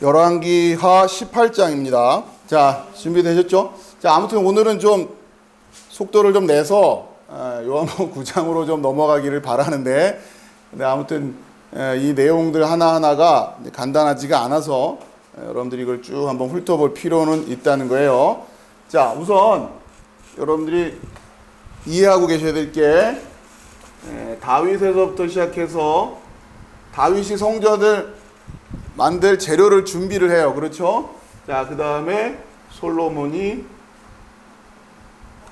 열왕기하 18장입니다. 자, 준비되셨죠? 자, 아무튼 오늘은 좀 속도를 좀 내서 요한복음 9장으로 좀 넘어가기를 바라는데, 근데 아무튼 이 내용들 하나하나가 간단하지가 않아서 여러분들이 이걸 쭉 한번 훑어볼 필요는 있다는 거예요. 자, 우선 여러분들이 이해하고 계셔야 될 게 다윗에서부터 시작해서 다윗이 성전을 만들 재료를 준비를 해요. 그렇죠? 자, 그 다음에 솔로몬이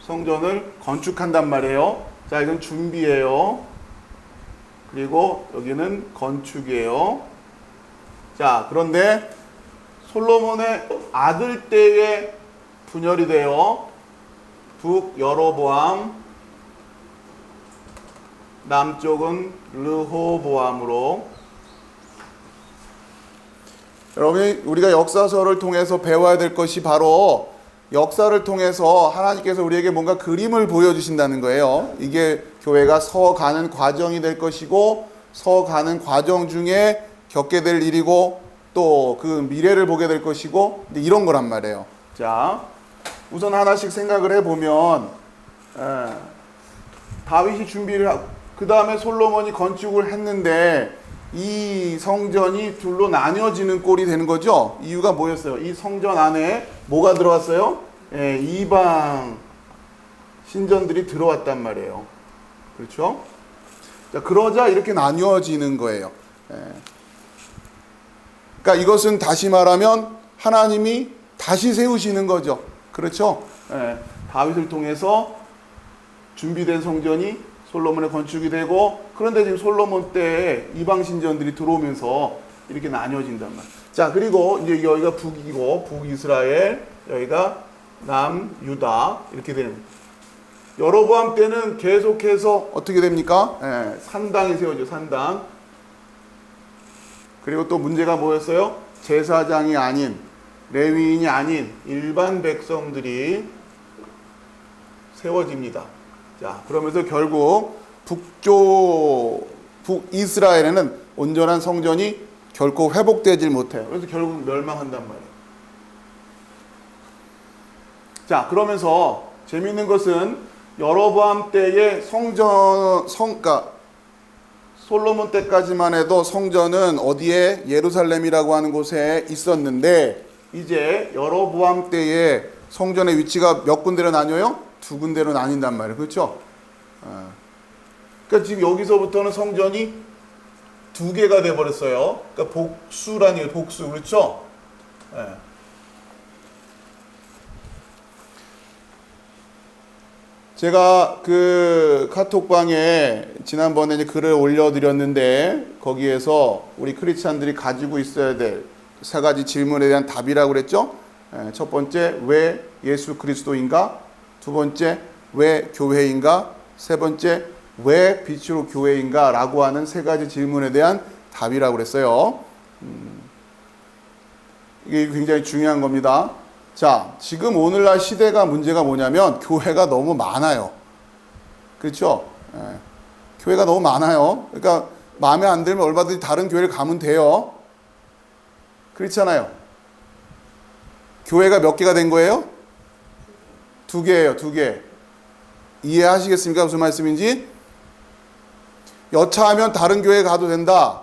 성전을 건축한단 말이에요. 자, 이건 준비예요. 그리고 여기는 건축이에요. 자, 그런데 솔로몬의 아들 때에 분열이 돼요. 북여로보암, 남쪽은 르호보암으로. 여러분이 우리가 역사서를 통해서 배워야 될 것이 바로 역사를 통해서 하나님께서 우리에게 뭔가 그림을 보여주신다는 거예요. 이게 교회가 서가는 과정이 될 것이고, 서가는 과정 중에 겪게 될 일이고, 또 그 미래를 보게 될 것이고, 이런 거란 말이에요. 자, 우선 하나씩 생각을 해보면, 다윗이 준비를 하고, 그 다음에 솔로몬이 건축을 했는데, 이 성전이 둘로 나뉘어지는 꼴이 되는 거죠. 이유가 뭐였어요? 이 성전 안에 뭐가 들어왔어요? 이방 신전들이 들어왔단 말이에요. 그렇죠? 자, 그러자 이렇게 나뉘어지는 거예요. 그러니까 이것은 다시 말하면 하나님이 다시 세우시는 거죠. 그렇죠? 다윗을 통해서 준비된 성전이 솔로몬의 건축이 되고, 그런데 지금 솔로몬 때에 이방 신전들이 들어오면서 이렇게 나뉘어진단 말이에요. 자, 그리고 이제 여기가 북이고, 북이스라엘, 여기가 남유다, 이렇게 되는 거예요. 여로보암 때는 계속해서 어떻게 됩니까? 산당이 세워져, 산당. 그리고 또 문제가 뭐였어요? 제사장이 아닌, 레위인이 아닌 일반 백성들이 세워집니다. 자, 그러면서 결국 북이스라엘에는 온전한 성전이 결코 회복되질 못해요. 그래서 결국 멸망한단 말이에요. 자, 그러면서 재미있는 것은 여로보암 때의 그러니까 솔로몬 때까지만 해도 성전은 어디에? 예루살렘이라고 하는 곳에 있었는데, 이제 여로보암 때의 성전의 위치가 몇 군데로 나뉘어요? 두 군데로 나뉜단 말이에요. 그렇죠? 그러니까 지금 여기서부터는 성전이 두 개가 돼버렸어요. 그러니까 복수라는 게 복수. 그렇죠? 제가 그 카톡방에 지난번에 이제 글을 올려드렸는데, 거기에서 우리 크리스찬들이 가지고 있어야 될 세 가지 질문에 대한 답이라고 그랬죠? 첫 번째, 왜 예수 그리스도인가? 두 번째, 왜 교회인가? 세 번째, 왜 빛으로 교회인가? 라고 하는 세 가지 질문에 대한 답이라고 그랬어요. 이게 굉장히 중요한 겁니다. 자, 지금 오늘날 시대가 문제가 뭐냐면 교회가 너무 많아요. 그렇죠? 교회가 너무 많아요. 그러니까 마음에 안 들면 얼마든지 다른 교회를 가면 돼요. 그렇잖아요. 교회가 몇 개가 된 거예요? 두 개예요, 두 개. 이해하시겠습니까? 무슨 말씀인지? 여차하면 다른 교회 가도 된다.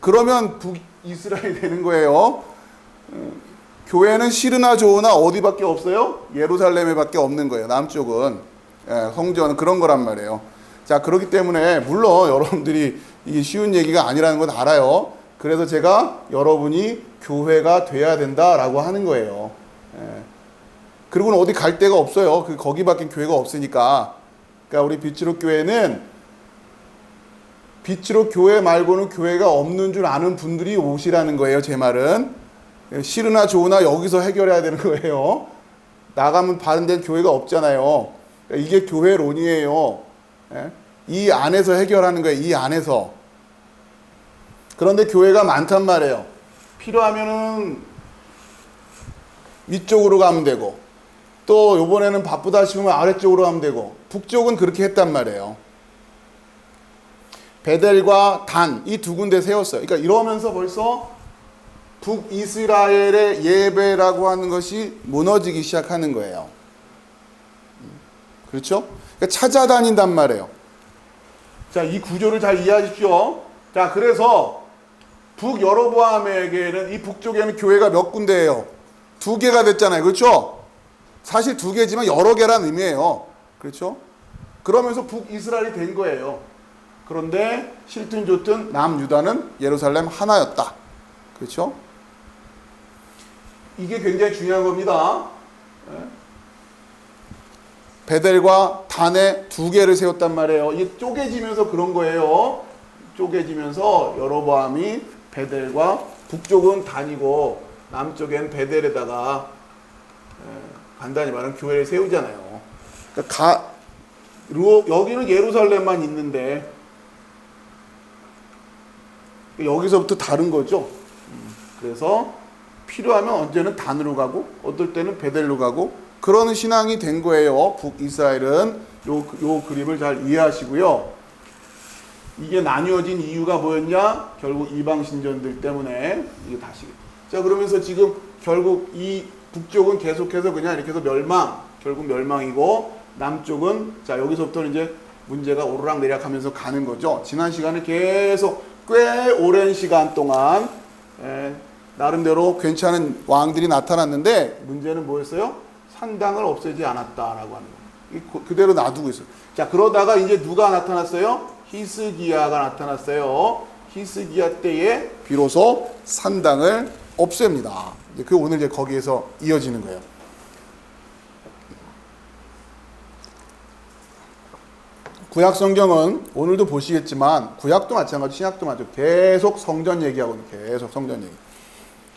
그러면 북이스라엘이 되는 거예요. 교회는 싫으나 좋으나 어디밖에 없어요? 예루살렘에밖에 없는 거예요. 남쪽은. 성전은 그런 거란 말이에요. 자, 그렇기 때문에 물론 여러분들이 이게 쉬운 얘기가 아니라는 건 알아요. 그래서 제가 여러분이 교회가 돼야 된다라고 하는 거예요. 그리고는 어디 갈 데가 없어요. 거기밖에 교회가 없으니까. 그러니까 우리 빛으로 교회는 빛으로 교회 말고는 교회가 없는 줄 아는 분들이 오시라는 거예요. 제 말은. 싫으나 좋으나 여기서 해결해야 되는 거예요. 나가면 다른 데는 교회가 없잖아요. 이게 교회론이에요. 이 안에서 해결하는 거예요. 이 안에서. 그런데 교회가 많단 말이에요. 필요하면은 위쪽으로 가면 되고, 또 이번에는 바쁘다 싶으면 아래쪽으로 가면 되고, 북쪽은 그렇게 했단 말이에요. 베델과 단 이 두 군데 세웠어요. 그러니까 이러면서 벌써 북이스라엘의 예배라고 하는 것이 무너지기 시작하는 거예요. 그렇죠? 그러니까 찾아다닌단 말이에요. 자, 이 구조를 잘 이해하십시오. 자, 그래서 북여로보암에게는 이 북쪽에는 교회가 몇 군데예요? 2개가 됐잖아요. 그렇죠? 사실 2개지만 여러 개란 의미예요. 그렇죠? 그러면서 북이스라엘이 된 거예요. 그런데 싫든 좋든 남유다는 예루살렘 하나였다. 그렇죠? 이게 굉장히 중요한 겁니다. 베델과 단에 2개를 세웠단 말이에요. 이게 쪼개지면서 그런 거예요. 쪼개지면서 여로보암이 베델과 북쪽은 단이고 남쪽엔 베델에다가 간단히 말하면 교회를 세우잖아요. 그러니까 여기는 예루살렘만 있는데 여기서부터 다른 거죠. 그래서 필요하면 언제는 단으로 가고 어떨 때는 베델로 가고 그런 신앙이 된 거예요. 북이스라엘은 요 그림을 잘 이해하시고요. 이게 나뉘어진 이유가 뭐였냐? 결국 이방 신전들 때문에 이게 다시. 자, 그러면서 지금 결국 이 북쪽은 계속해서 그냥 이렇게 해서 결국 멸망이고 남쪽은 자 여기서부터는 이제 문제가 오르락내리락하면서 가는 거죠. 지난 시간에 계속 꽤 오랜 시간 동안 나름대로 괜찮은 왕들이 나타났는데 문제는 뭐였어요? 산당을 없애지 않았다라고 하는 거. 그대로 놔두고 있어요. 자, 그러다가 이제 누가 나타났어요? 히스기야가 나타났어요. 히스기야 때에 비로소 산당을 없앱니다. 그 오늘 이제 거기에서 이어지는 거예요. 구약 성경은 오늘도 보시겠지만 구약도 마찬가지, 신약도 마찬가지 계속 성전 얘기하고 있는 계속 성전 얘기.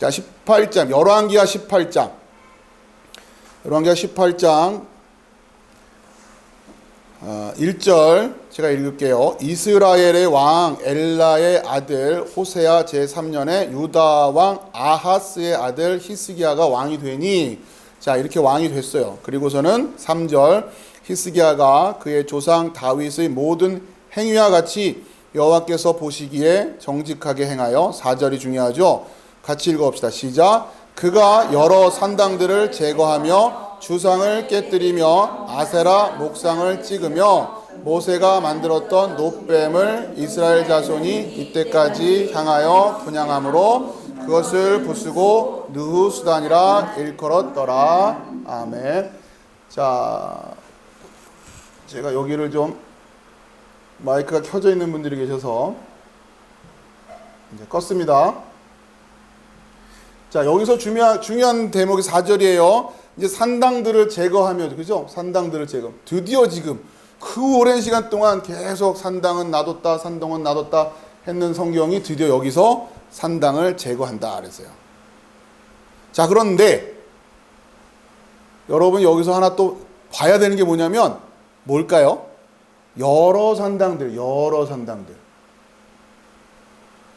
자, 18장 열왕기하 18장. 열왕기하 18장 1절 제가 읽을게요. 이스라엘의 왕 엘라의 아들 호세아 제3년에 유다 왕 아하스의 아들 히스기야가 왕이 되니 자 이렇게 왕이 됐어요. 그리고서는 3절 히스기야가 그의 조상 다윗의 모든 행위와 같이 여호와께서 보시기에 정직하게 행하여 4절이 중요하죠. 같이 읽어봅시다. 시작. 그가 여러 산당들을 제거하며 주상을 깨뜨리며 아세라 목상을 찍으며 모세가 만들었던 놋뱀을 이스라엘 자손이 이때까지 향하여 분향함으로 그것을 부수고 느후수단이라 일컬었더라. 아멘. 자, 제가 여기를 좀 마이크가 켜져 있는 분들이 계셔서 이제 껐습니다. 자, 여기서 중요한 대목이 4절이에요. 이제 산당들을 제거하며, 그죠? 산당들을 제거. 드디어 지금 그 오랜 시간 동안 계속 산당은 놔뒀다, 산당은 놔뒀다 했는 성경이 드디어 여기서 산당을 제거한다 그랬어요. 자, 그런데 여러분 여기서 하나 또 봐야 되는 게 뭐냐면 뭘까요? 여러 산당들.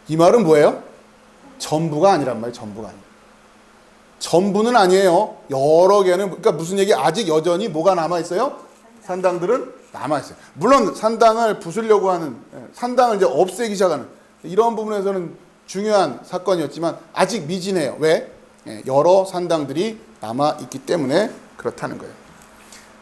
이 말은 뭐예요? 전부가 아니란 말이에요. 전부가 아니에요. 전부는 아니에요. 여러 개는, 그러니까 무슨 얘기? 아직 여전히 뭐가 남아있어요? 산당들은 남아있어요. 물론 산당을 부수려고 하는, 산당을 이제 없애기 시작하는 이런 부분에서는 중요한 사건이었지만 아직 미진해요. 왜? 여러 산당들이 남아있기 때문에 그렇다는 거예요.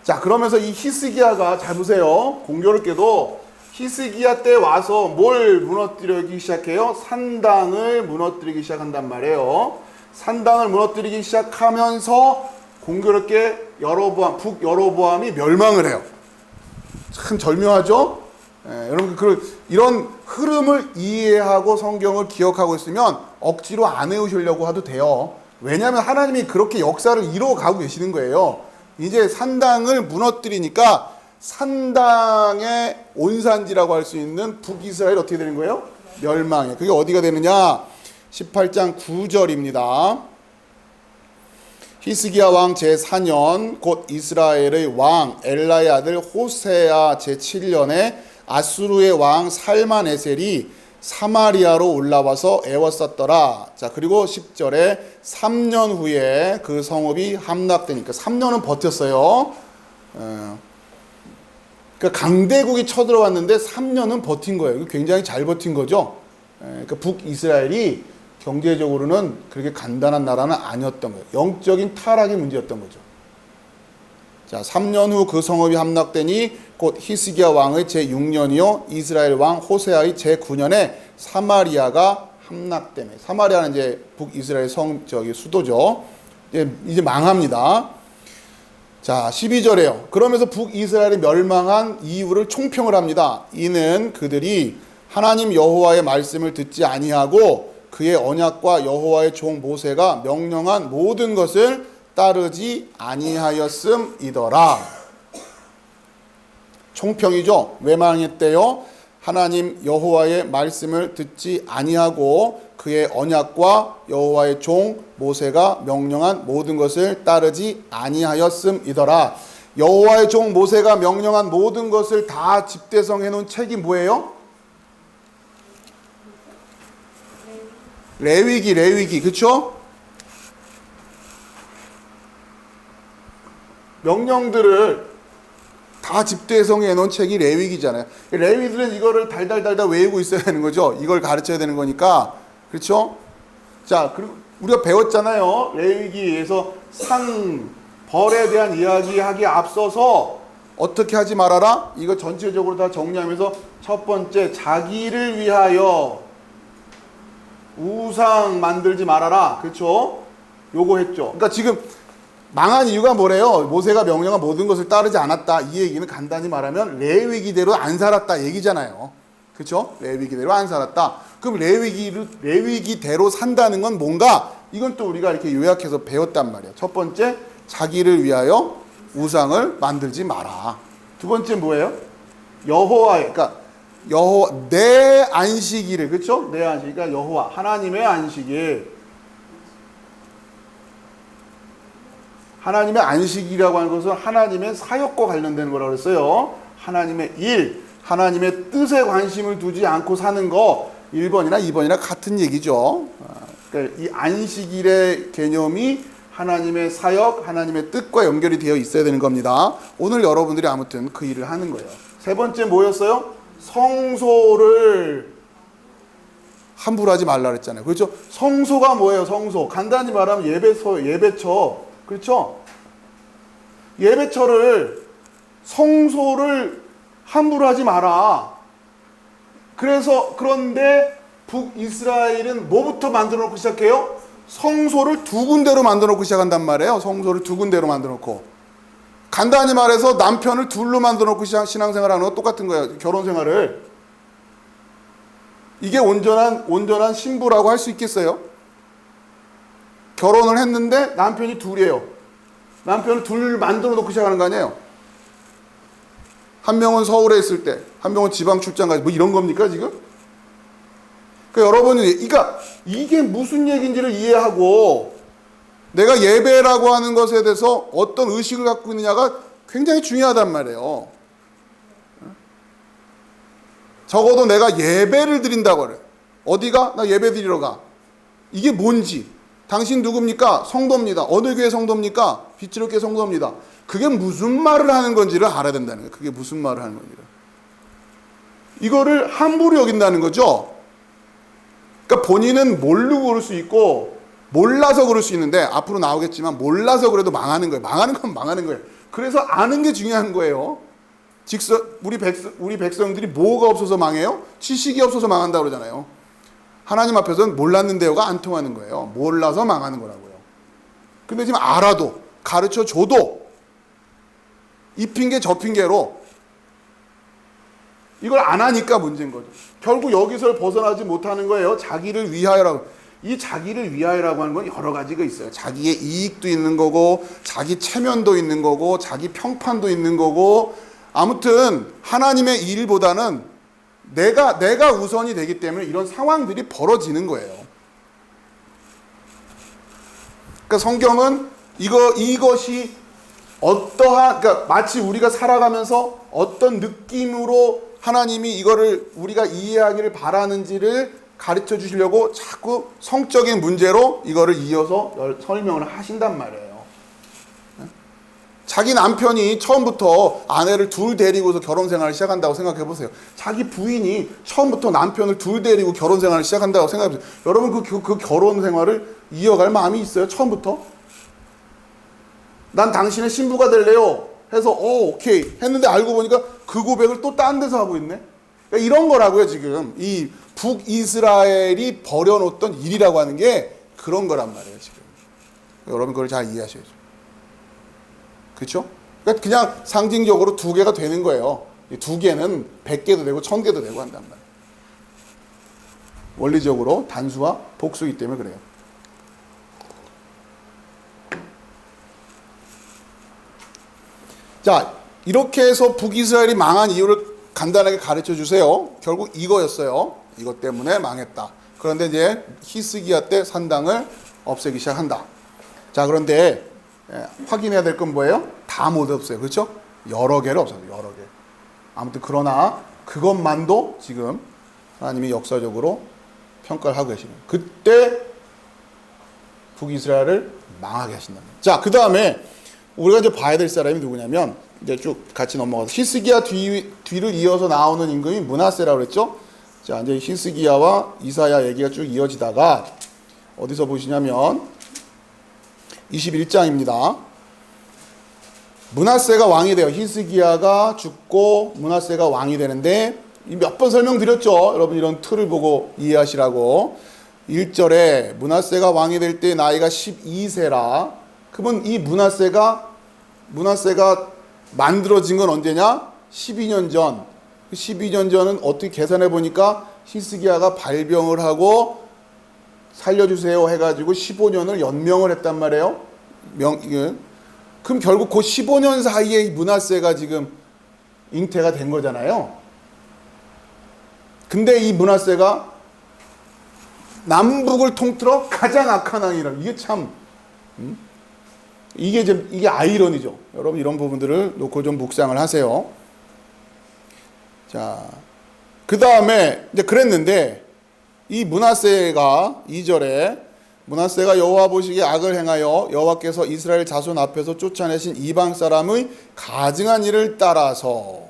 자, 그러면서 이 히스기야가 잘 보세요. 공교롭게도 히스기야 때 와서 뭘 무너뜨리기 시작해요? 산당을 무너뜨리기 시작한단 말이에요. 산당을 무너뜨리기 시작하면서 공교롭게 북여로보암이 멸망을 해요. 참 절묘하죠? 여러분 이런 흐름을 이해하고 성경을 기억하고 있으면 억지로 안 외우시려고 해도 돼요. 왜냐하면 하나님이 그렇게 역사를 이루어가고 계시는 거예요. 이제 산당을 무너뜨리니까 산당의 온산지라고 할 수 있는 북이스라엘 어떻게 되는 거예요? 멸망해. 그게 어디가 되느냐? 18장 9절입니다. 히스기야 왕 제4년 곧 이스라엘의 왕 엘라의 아들 호세아 제7년에 아수르의 왕 살마네셀이 사마리아로 올라와서 애워쌌더라. 자, 그리고 10절에 3년 후에 그 성읍이 함락되니까 3년은 버텼어요. 그러니까 강대국이 쳐들어왔는데 3년은 버틴 거예요. 굉장히 잘 버틴 거죠. 그러니까 북이스라엘이 경제적으로는 그렇게 간단한 나라는 아니었던 거예요. 영적인 타락이 문제였던 거죠. 자, 3년 후 그 성읍이 함락되니 곧 히스기야 왕의 제6년이요 이스라엘 왕 호세아의 제9년에 사마리아가 함락되며, 사마리아는 이제 북이스라엘 수도죠. 이제 망합니다. 자, 12절에요. 그러면서 북이스라엘이 멸망한 이유를 총평을 합니다. 이는 그들이 하나님 여호와의 말씀을 듣지 아니하고 그의 언약과 여호와의 종 모세가 명령한 모든 것을 따르지 아니하였음이더라. 총평이죠. 왜 망했대요? 하나님 여호와의 말씀을 듣지 아니하고 그의 언약과 여호와의 종 모세가 명령한 모든 것을 따르지 아니하였음이더라. 여호와의 종 모세가 명령한 모든 것을 다 집대성해 놓은 책이 뭐예요? 레위기, 그쵸? 명령들을 다 집대성해 놓은 책이 레위기잖아요. 레위들은 이거를 달달달달 외우고 있어야 되는 거죠. 이걸 가르쳐야 되는 거니까. 그렇죠? 자, 그리고 우리가 배웠잖아요. 레위기에서 벌에 대한 이야기하기에 앞서서 어떻게 하지 말아라? 이거 전체적으로 다 정리하면서 첫 번째, 자기를 위하여 우상 만들지 말아라. 그렇죠? 요거 했죠. 그러니까 지금 망한 이유가 뭐래요? 모세가 명령한 모든 것을 따르지 않았다. 이 얘기는 간단히 말하면 레위기대로 안 살았다 얘기잖아요. 그렇죠? 레위기대로 안 살았다. 그럼 레위기대로 산다는 건 뭔가? 이건 또 우리가 이렇게 요약해서 배웠단 말이에요. 첫 번째, 자기를 위하여 우상을 만들지 마라. 두 번째 뭐예요? 내 안식일을, 그렇죠? 내 안식, 그러니까 여호와 하나님의 안식일. 하나님의 안식이라고 하는 것은 하나님의 사역과 관련된 거라고 그랬어요. 하나님의 일, 하나님의 뜻에 관심을 두지 않고 사는 거 1번이나 2번이나 같은 얘기죠. 그러니까 이 안식일의 개념이 하나님의 사역, 하나님의 뜻과 연결이 되어 있어야 되는 겁니다. 오늘 여러분들이 아무튼 그 일을 하는 거예요. 세 번째 뭐였어요? 성소를 함부로 하지 말라 그랬잖아요. 그렇죠? 성소가 뭐예요? 성소. 간단히 말하면 예배처. 그렇죠? 예배처를, 성소를 함부로 하지 마라. 그런데 북이스라엘은 뭐부터 만들어 놓고 시작해요? 성소를 두 군데로 만들어 놓고 시작한단 말이에요. 성소를 두 군데로 만들어 놓고. 간단히 말해서 남편을 둘로 만들어 놓고 신앙생활 하는 거 똑같은 거예요. 결혼 생활을. 이게 온전한 신부라고 할 수 있겠어요? 결혼을 했는데 남편이 둘이에요. 남편을 둘 만들어 놓고 시작하는 거 아니에요? 한 명은 서울에 있을 때, 한 명은 지방 출장 가지, 뭐 이런 겁니까, 지금? 그러니까 여러분이, 이게 무슨 얘기인지를 이해하고, 내가 예배라고 하는 것에 대해서 어떤 의식을 갖고 있느냐가 굉장히 중요하단 말이에요. 적어도 내가 예배를 드린다고 그래. 어디가? 나 예배 드리러 가. 이게 뭔지. 당신 누굽니까? 성도입니다. 어느 교회 성도입니까? 빛지롭게 성도입니다. 그게 무슨 말을 하는 건지를 알아야 된다는 거예요. 그게 무슨 말을 하는 건지를. 이거를 함부로 여긴다는 거죠. 그러니까 본인은 모르고 그럴 수 있고 몰라서 그럴 수 있는데, 앞으로 나오겠지만 몰라서 그래도 망하는 거예요. 망하는 건 망하는 거예요. 그래서 아는 게 중요한 거예요. 우리 백성들이 뭐가 없어서 망해요? 지식이 없어서 망한다고 그러잖아요. 하나님 앞에서는 몰랐는데요가 안 통하는 거예요. 몰라서 망하는 거라고요. 근데 지금 알아도, 가르쳐줘도 이 핑계 저 핑계로 이걸 안 하니까 문제인 거죠. 결국 여기서 벗어나지 못하는 거예요. 자기를 위하여라고. 이 자기를 위하여라고 하는 건 여러 가지가 있어요. 자기의 이익도 있는 거고, 자기 체면도 있는 거고, 자기 평판도 있는 거고, 아무튼 하나님의 일보다는 내가 우선이 되기 때문에 이런 상황들이 벌어지는 거예요. 그러니까 성경은 이것이 그러니까 마치 우리가 살아가면서 어떤 느낌으로 하나님이 이거를 우리가 이해하기를 바라는지를 가르쳐 주시려고 자꾸 성적인 문제로 이거를 이어서 설명을 하신단 말이에요. 자기 남편이 처음부터 아내를 둘 데리고서 결혼 생활을 시작한다고 생각해 보세요. 자기 부인이 처음부터 남편을 둘 데리고 결혼 생활을 시작한다고 생각해 보세요. 여러분 그 결혼 생활을 이어갈 마음이 있어요? 처음부터? 난 당신의 신부가 될래요. 해서 오케이 했는데 알고 보니까 그 고백을 또 딴 데서 하고 있네. 그러니까 이런 거라고요. 지금 이 북이스라엘이 벌여놓던 일이라고 하는 게 그런 거란 말이에요. 지금 여러분 그걸 잘 이해하셔야죠. 그렇죠? 그러니까 그냥 상징적으로 두 개가 되는 거예요. 두 개는 100개도 되고 1000개도 되고 한단 말이에요. 원리적으로 단수와 복수이기 때문에 그래요. 자, 이렇게 해서 북이스라엘이 망한 이유를 간단하게 가르쳐 주세요. 결국 이거였어요. 이것 때문에 망했다. 그런데 이제 히스기야 때 산당을 없애기 시작한다. 자, 그런데 확인해야 될 건 뭐예요? 다 못 없어요. 그렇죠? 여러 개를 없애요. 여러 개. 아무튼 그러나 그것만도 지금 하나님이 역사적으로 평가를 하고 계시는 그때 북이스라엘을 망하게 하신다는 거예요. 자, 그 다음에 우리가 이제 봐야 될 사람이 누구냐면 이제 쭉 같이 넘어가서 히스기야 뒤를 이어서 나오는 임금이 므낫세라고 그랬죠. 자, 이제 히스기야와 이사야 얘기가 쭉 이어지다가 어디서 보시냐면 21장입니다. 므낫세가 왕이 돼요. 히스기야가 죽고 므낫세가 왕이 되는데 몇 번 설명드렸죠. 여러분 이런 틀을 보고 이해하시라고. 1절에 므낫세가 왕이 될 때 나이가 12세라. 그러면 이 므낫세가 만들어진 건 언제냐? 12년 전. 12년 전은 어떻게 계산해 보니까 히스기야가 발병을 하고 살려주세요 해가지고 15년을 연명을 했단 말이에요. 그럼 결국 그 15년 사이에 이 므낫세가 지금 잉태가 된 거잖아요. 근데 이 므낫세가 남북을 통틀어 가장 악한 왕이라. 이게 참 이게 아이러니죠. 여러분 이런 부분들을 놓고 좀 묵상을 하세요. 자, 그 다음에 이제 그랬는데 이 므낫세가 2절에 므낫세가 여호와 보시기에 악을 행하여 여호와께서 이스라엘 자손 앞에서 쫓아내신 이방 사람의 가증한 일을 따라서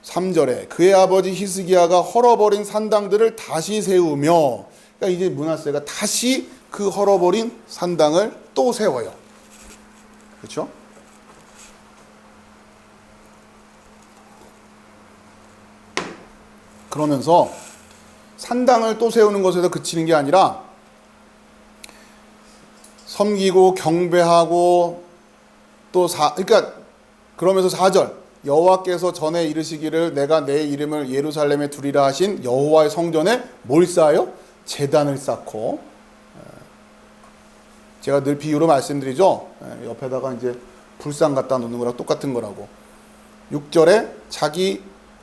3절에 그의 아버지 히스기야가 헐어버린 산당들을 다시 세우며, 그러니까 이제 므낫세가 다시 그 헐어버린 산당을 또 세워요. 그렇죠? 그러면서 산당을 또 세우는 것에서 그치는 게 아니라 섬기고 경배하고 또 그러니까 그러면서 4절 여호와께서 전에 이르시기를 내가 내 이름을 예루살렘에 두리라 하신 여호와의 성전에 뭘 쌓아요? 제단을 쌓고, 제가 늘 비유로 말씀드리죠. 옆에다가 이제 불상 갖다 놓는 거랑 똑같은 거라고. 6절에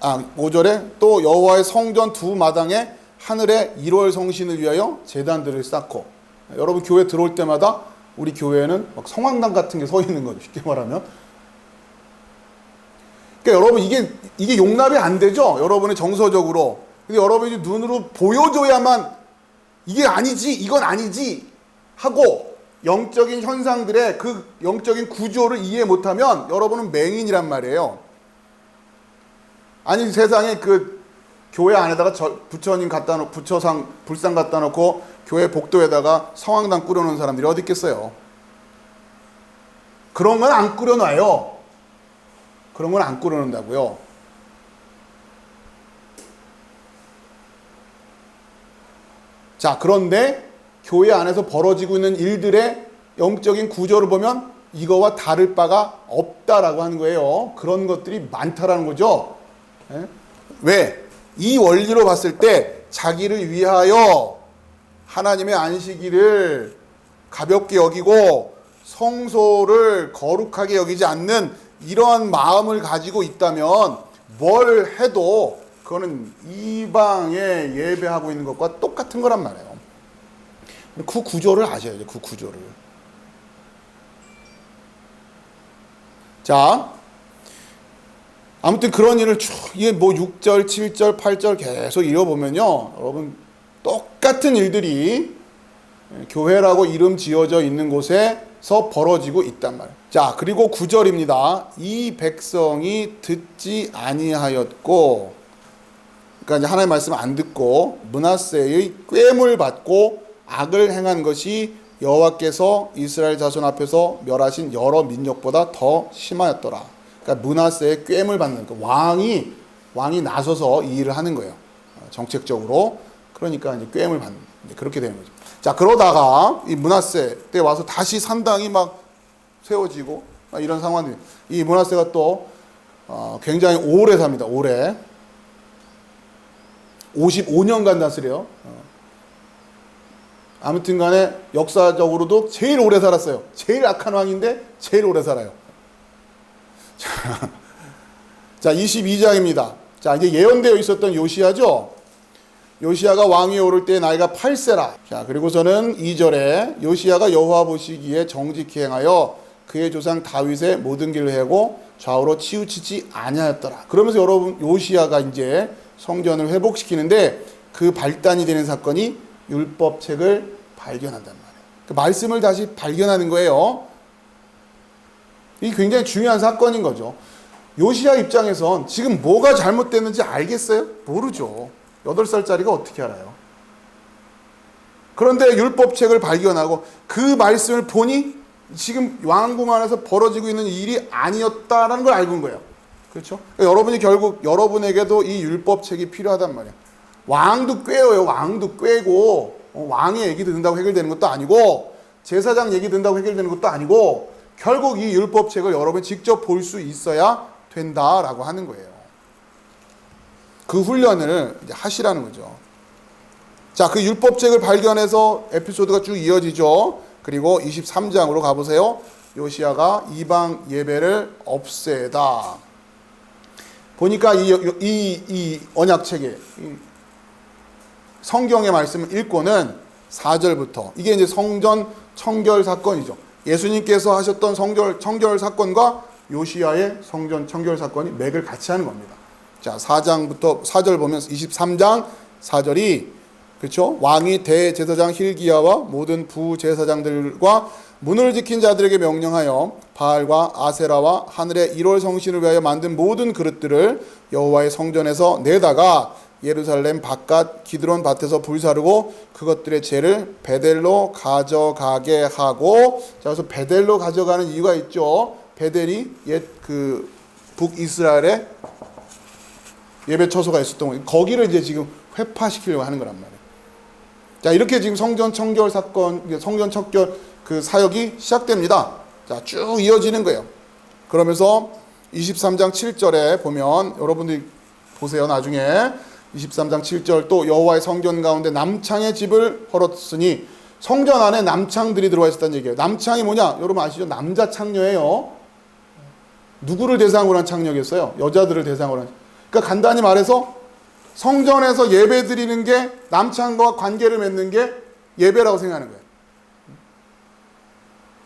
5절에 또 여호와의 성전 두 마당에 하늘의 1월 성신을 위하여 제단들을 쌓고. 여러분 교회 들어올 때마다 우리 교회에는 막 성황당 같은 게 서 있는 거죠. 쉽게 말하면. 그러니까 여러분 이게 용납이 안 되죠. 여러분의 정서적으로. 근데 여러분이 눈으로 보여줘야만 이게 아니지, 이건 아니지 하고 영적인 현상들의 그 영적인 구조를 이해 못하면 여러분은 맹인이란 말이에요. 아니 세상에 그 교회 안에다가 부처님 갖다 놓고 불상 갖다 놓고 교회 복도에다가 성황당 꾸려놓은 사람들이 어디 있겠어요? 그런 건 안 꾸려놔요. 그런 건 안 꾸려놓는다고요. 자, 그런데 교회 안에서 벌어지고 있는 일들의 영적인 구조를 보면 이거와 다를 바가 없다라고 하는 거예요. 그런 것들이 많다라는 거죠. 왜? 이 원리로 봤을 때 자기를 위하여 하나님의 안식일을 가볍게 여기고 성소를 거룩하게 여기지 않는 이러한 마음을 가지고 있다면 뭘 해도 그거는 이방에 예배하고 있는 것과 똑같은 거란 말이에요. 그 구조를 아셔야죠. 그 구조를. 자, 아무튼 그런 일을 쭉 이게 뭐 6절, 7절, 8절 계속 읽어보면요, 여러분 똑같은 일들이 교회라고 이름 지어져 있는 곳에서 벌어지고 있단 말이에요. 자, 그리고 9절입니다. 이 백성이 듣지 아니하였고, 그러니까 이제 하나님의 말씀을 안 듣고 므낫세의 꾀물 받고 악을 행한 것이 여호와께서 이스라엘 자손 앞에서 멸하신 여러 민족보다 더 심하였더라. 그러니까 므낫세의 꾀물 받는 그 왕이 나서서 이 일을 하는 거예요. 정책적으로. 그러니까 이제 꾀물 받는, 그렇게 되는 거죠. 자, 그러다가 이 므낫세 때 와서 다시 산당이 막 세워지고 막 이런 상황들이, 이 므낫세가 또 굉장히 오래 삽니다. 오래 55년간 다스려요. 아무튼 간에 역사적으로도 제일 오래 살았어요. 제일 악한 왕인데 제일 오래 살아요. 자, 22장입니다. 자, 이제 예언되어 있었던 요시야죠. 요시야가 왕위에 오를 때 나이가 8세라. 자, 그리고서는 2절에 요시야가 여호와 보시기에 정직히 행하여 그의 조상 다윗의 모든 길을 헤고 좌우로 치우치지 아니하였더라. 그러면서 여러분, 요시야가 이제 성전을 회복시키는데 그 발단이 되는 사건이 율법책을 발견한단 말이에요. 그 말씀을 다시 발견하는 거예요. 이게 굉장히 중요한 사건인 거죠. 요시야 입장에선 지금 뭐가 잘못됐는지 알겠어요? 모르죠. 8살짜리가 어떻게 알아요? 그런데 율법책을 발견하고 그 말씀을 보니 지금 왕궁 안에서 벌어지고 있는 일이 아니었다라는 걸 알고 온 거예요. 그렇죠? 그러니까 여러분이 결국 여러분에게도 이 율법책이 필요하단 말이에요. 왕도 꾀어요. 왕도 꾀고 왕의 얘기 듣는다고 해결되는 것도 아니고 제사장 얘기 듣는다고 해결되는 것도 아니고 결국 이 율법책을 여러분이 직접 볼 수 있어야 된다라고 하는 거예요. 그 훈련을 이제 하시라는 거죠. 자, 그 율법책을 발견해서 에피소드가 쭉 이어지죠. 그리고 23장으로 가보세요. 요시야가 이방 예배를 없애다. 보니까 이 언약책에 성경의 말씀을 읽고는 4절부터 이게 이제 성전 청결 사건이죠. 예수님께서 하셨던 청결 사건과 요시야의 성전 청결 사건이 맥을 같이 하는 겁니다. 자, 4장부터 4절 보면 23장 4절이 그렇죠? 왕이 대제사장 힐기야와 모든 부제사장들과 문을 지킨 자들에게 명령하여 바알과 아세라와 하늘의 1월 성신을 위하여 만든 모든 그릇들을 여호와의 성전에서 내다가 예루살렘 바깥 기드론 밭에서 불사르고 그것들의 죄를 베델로 가져가게 하고, 자, 그래서 베델로 가져가는 이유가 있죠. 베델이 옛 그 북이스라엘의 예배 처소가 있었던 거예요. 거기를 이제 지금 회파시키려고 하는 거란 말이에요. 자, 이렇게 지금 성전 청결 사건, 성전 청결 그 사역이 시작됩니다. 자, 쭉 이어지는 거예요. 그러면서 23장 7절에 보면 여러분들이 보세요. 나중에 23장 7절 또 여호와의 성전 가운데 남창의 집을 헐었으니 성전 안에 남창들이 들어와 있었다는 얘기예요. 남창이 뭐냐? 여러분 아시죠? 남자 창녀예요. 누구를 대상으로 한 창녀겠어요? 여자들을 대상으로 한. 그러니까 간단히 말해서 성전에서 예배 드리는 게 남창과 관계를 맺는 게 예배라고 생각하는 거예요.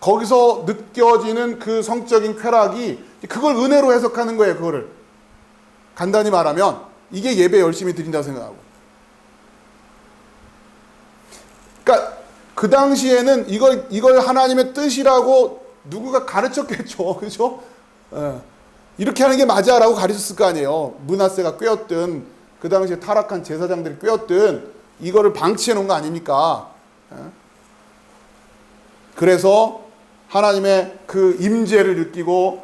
거기서 느껴지는 그 성적인 쾌락이 그걸 은혜로 해석하는 거예요. 그거를 간단히 말하면 이게 예배 열심히 드린다고 생각하고. 그러니까 그 당시에는 이걸 하나님의 뜻이라고 누구가 가르쳤겠죠. 그렇죠? 이렇게 하는 게 맞아라고 가르쳤을 거 아니에요. 므낫세가 꾀었든 그 당시에 타락한 제사장들이 꾀었든 이거를 방치해 놓은 거 아닙니까? 그래서 하나님의 그 임재를 느끼고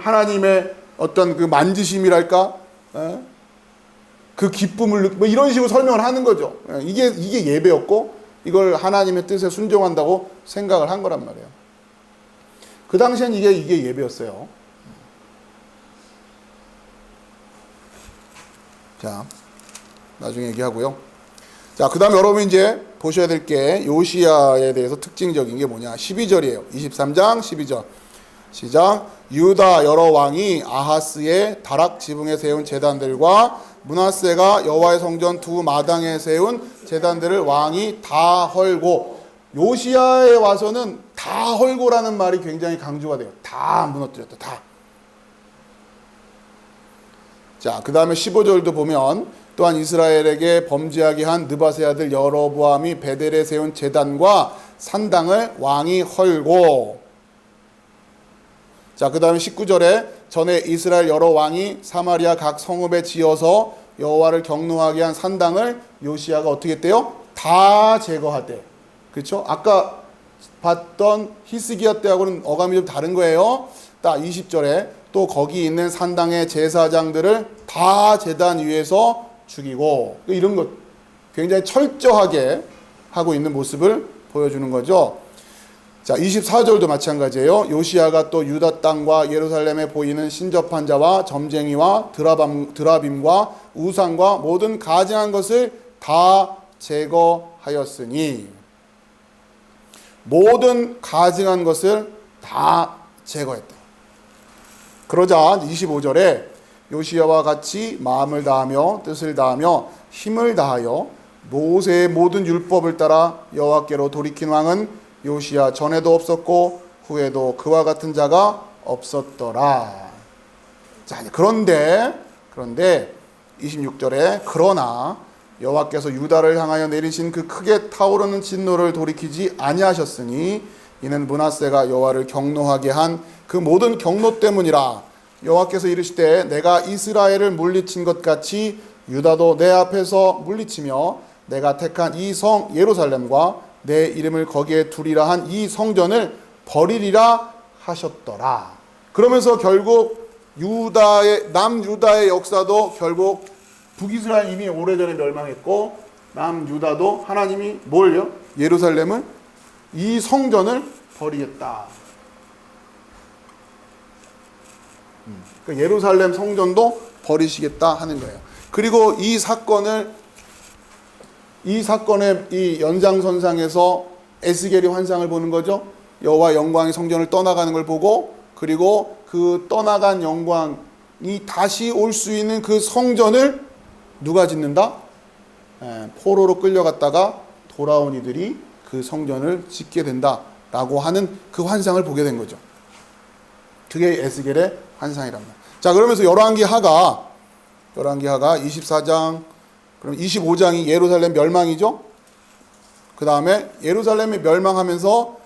하나님의 어떤 그 만지심이랄까, 그 기쁨을 느끼고 뭐 이런 식으로 설명을 하는 거죠. 이게 예배였고 이걸 하나님의 뜻에 순종한다고 생각을 한 거란 말이에요. 그 당시엔 이게 예배였어요. 자, 나중에 얘기하고요. 자, 그 다음에 여러분 이제 보셔야 될 게 요시야에 대해서 특징적인 게 뭐냐. 12절이에요. 23장 12절. 시작. 유다 여러 왕이 아하스의 다락 지붕에 세운 제단들과 므낫세가 여호와의 성전 두 마당에 세운 제단들을 왕이 다 헐고, 요시야에 와서는 다 헐고라는 말이 굉장히 강조가 돼요. 다 무너뜨렸다. 다. 자, 그 다음에 15절도 보면 또한 이스라엘에게 범죄하게 한 느밧의 아들 여로보암이 베델에 세운 제단과 산당을 왕이 헐고, 자, 그 다음에 19절에 전에 이스라엘 여러 왕이 사마리아 각 성읍에 지어서 여호와를 경노하게 한 산당을 요시야가 어떻게 했대요? 다 제거하대. 그렇죠? 아까 봤던 히스기야 때하고는 어감이 좀 다른 거예요. 딱 20절에 또 거기 있는 산당의 제사장들을 다 제단 위에서 죽이고, 이런 것 굉장히 철저하게 하고 있는 모습을 보여주는 거죠. 자, 24절도 마찬가지예요. 요시야가 또 유다 땅과 예루살렘에 보이는 신접한 자와 점쟁이와 드라빔과 우상과 모든 가증한 것을 다 제거하였으니, 모든 가증한 것을 다 제거했다. 그러자 25절에 요시야와 같이 마음을 다하며 뜻을 다하며 힘을 다하여 모세의 모든 율법을 따라 여호와께로 돌이킨 왕은 요시야 전에도 없었고 후에도 그와 같은 자가 없었더라. 자, 그런데 26절에 그러나 여호와께서 유다를 향하여 내리신 그 크게 타오르는 진노를 돌이키지 아니하셨으니 이는 므낫세가 여호와를 경노하게 한 그 모든 경노 때문이라. 여호와께서 이르시되 내가 이스라엘을 물리친 것 같이 유다도 내 앞에서 물리치며 내가 택한 이 성 예루살렘과 내 이름을 거기에 두리라 한 이 성전을 버리리라 하셨더라. 그러면서 결국 남유다의 역사도 결국 북이스라엘 이미 오래전에 멸망했고, 남유다도 하나님이 뭘요? 예루살렘을, 이 성전을 버리겠다. 그러니까 예루살렘 성전도 버리시겠다 하는 거예요. 그리고 이 사건의 이 연장선상에서 에스겔이 환상을 보는 거죠. 여호와 영광이 성전을 떠나가는 걸 보고, 그리고 그 떠나간 영광이 다시 올 수 있는 그 성전을 누가 짓는다? 포로로 끌려갔다가 돌아온 이들이 그 성전을 짓게 된다라고 하는 그 환상을 보게 된 거죠. 그게 에스겔의 환상이랍니다. 자, 그러면서 열왕기하가 24장, 그럼 25장이 예루살렘 멸망이죠. 그 다음에 예루살렘이 멸망하면서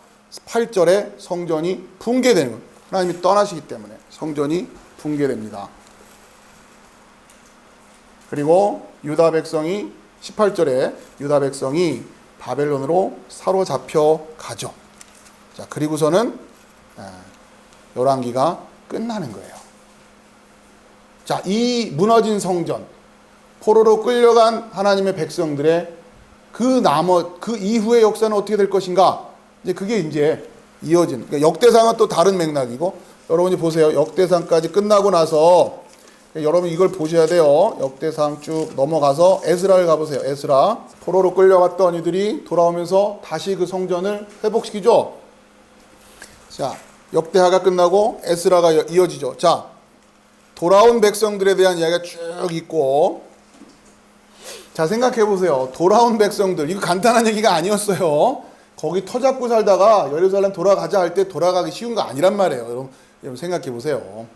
8절에 성전이 붕괴되는 거예요. 하나님이 떠나시기 때문에 성전이 붕괴됩니다. 그리고 유다 백성이 18절에 유다 백성이 바벨론으로 사로잡혀 가죠. 자, 그리고서는 열왕기가 끝나는 거예요. 자, 이 무너진 성전, 포로로 끌려간 하나님의 백성들의 그 이후의 역사는 어떻게 될 것인가? 이제 그게 이제 이어진. 그러니까 역대상은 또 다른 맥락이고, 여러분이 보세요. 역대상까지 끝나고 나서 여러분 이걸 보셔야 돼요. 역대상 쭉 넘어가서 에스라를 가보세요. 에스라. 포로로 끌려갔던 이들이 돌아오면서 다시 그 성전을 회복시키죠. 자, 역대하가 끝나고 에스라가 이어지죠. 자, 돌아온 백성들에 대한 이야기가 쭉 있고, 자, 생각해 보세요. 돌아온 백성들, 이거 간단한 얘기가 아니었어요. 거기 터잡고 살다가 예루살렘 돌아가자 할 때 돌아가기 쉬운 거 아니란 말이에요. 여러분 생각해 보세요.